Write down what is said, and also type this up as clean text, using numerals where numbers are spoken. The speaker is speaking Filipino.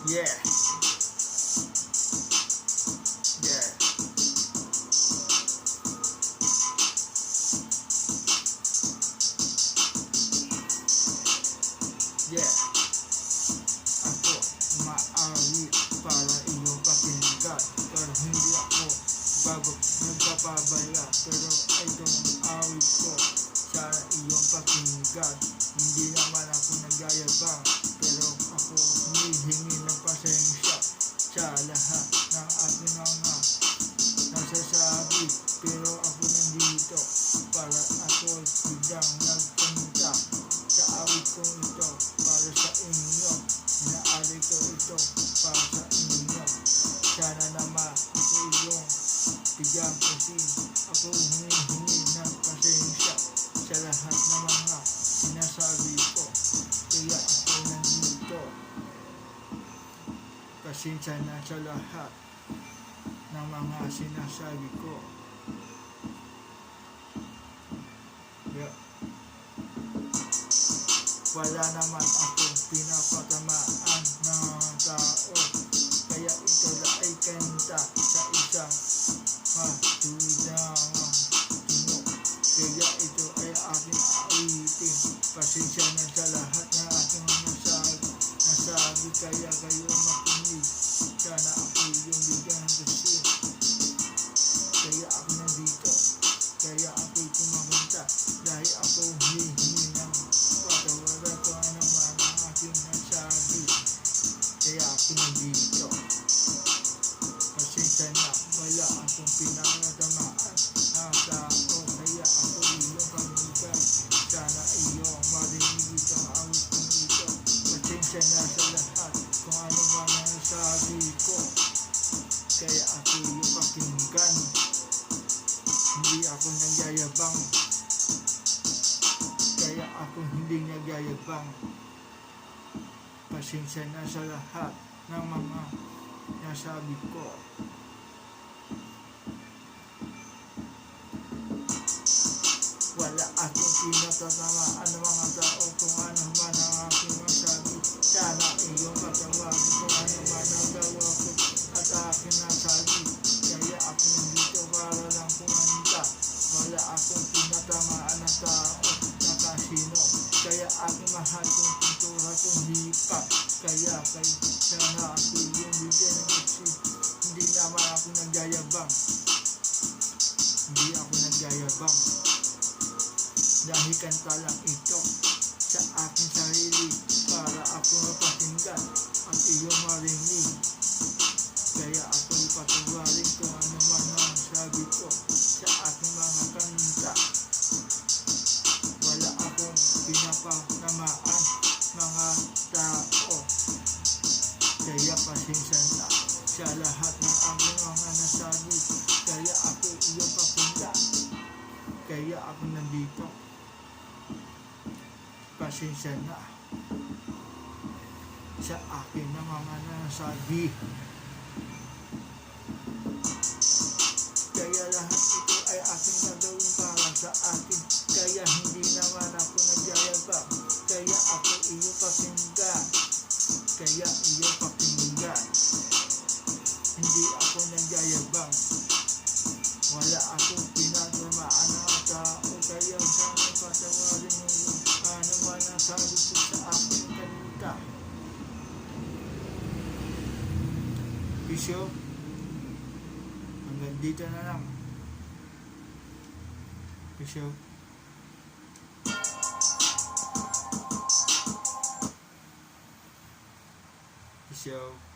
Yeah. Yeah. Yeah. Ako umaawit para iyong pakinggan, pero hindi ako nagpapabaya. Pero itong awit ko sana iyong pakinggan. Hindi naman ako nagyayabang, pero ako humihingi ng pasensya sa lahat ng aking mga nasasabi. Pero ako nandito para ako biglang nagpunta sa awit kong ito para sa inyo. Inaali ko ito para sa inyo. Sana naman ako iyong bigyan kasi ako humihingi ng pasensya sa lahat ng mga sinasabi ko. Kaya ako nandito. Pasensya na sa lahat ng mga sinasabi ko. Yeah. Wala naman akong pinapatamaan ng tao, kaya ito na ay kanta sa isang matuwid na tuno. Kaya ito ay aking awitin. Pasensya na sa lahat ng aking nasabi, kaya kayo makinig. Sana ako yung bigyan ng gusto. Kaya ako nandito, kaya ako'y kumamanta, dahil ako humihingi ng patawaran kung ano man ang aking nasabi. Kaya ako nandito. Pasensya na, wala akong pinakatamaan ng tao, kaya ako iyong pamigay. Sana iyong marinig itong awit kong ito. Pasensya na sa lahat kung ano man ang nasabi ko, kaya ako iyong pakinggan. Hindi ako nagyayabang, kaya ako hindi nagyayabang. Pasensya na sa lahat ng mga nasabi ko. Wala akong pinatatamaan ng mga tao kung ano man ang aking masabi. Sana iyong patawarin kung ano man ang gawa ko at aking nasabi. Kaya ako nandito para lang kumanta. Wala akong pinatamaan ng tao na kasino. Kaya aking mahal kong pintura kong hipa. Kaya sana ako yung bigyan ng isip. Hindi naman ako nagyayabang. Hindi ako nagyayabang. Dahil kanta lang ito sa aking sarili para ako mapakinggan at iyong marinig. Kaya ako'y patawarin kung ano man ang sabi ko sa aking mga kanta. Wala akong pinapanamaan mga tao, kaya pasensya na sa lahat ng aking mga nasabi. Kaya ako iyong pakinggan, kaya ako nandito. Pasensya na sa akin ng mga nasabi. Kaya lahat ito ay aking gagawin para sa akin. Kaya hindi naman ako nagyayabang. Kaya ako iyong pakinggan. Kaya iyong pakinggan. Hindi ako nagyayabang. Wala akong pinatamaan ng tao. Kaya sana patawarin mo yung ano man ang sabi ko sa aking kanta. Bisyo, hanggang dito na lang. Bisyo. Bisyo.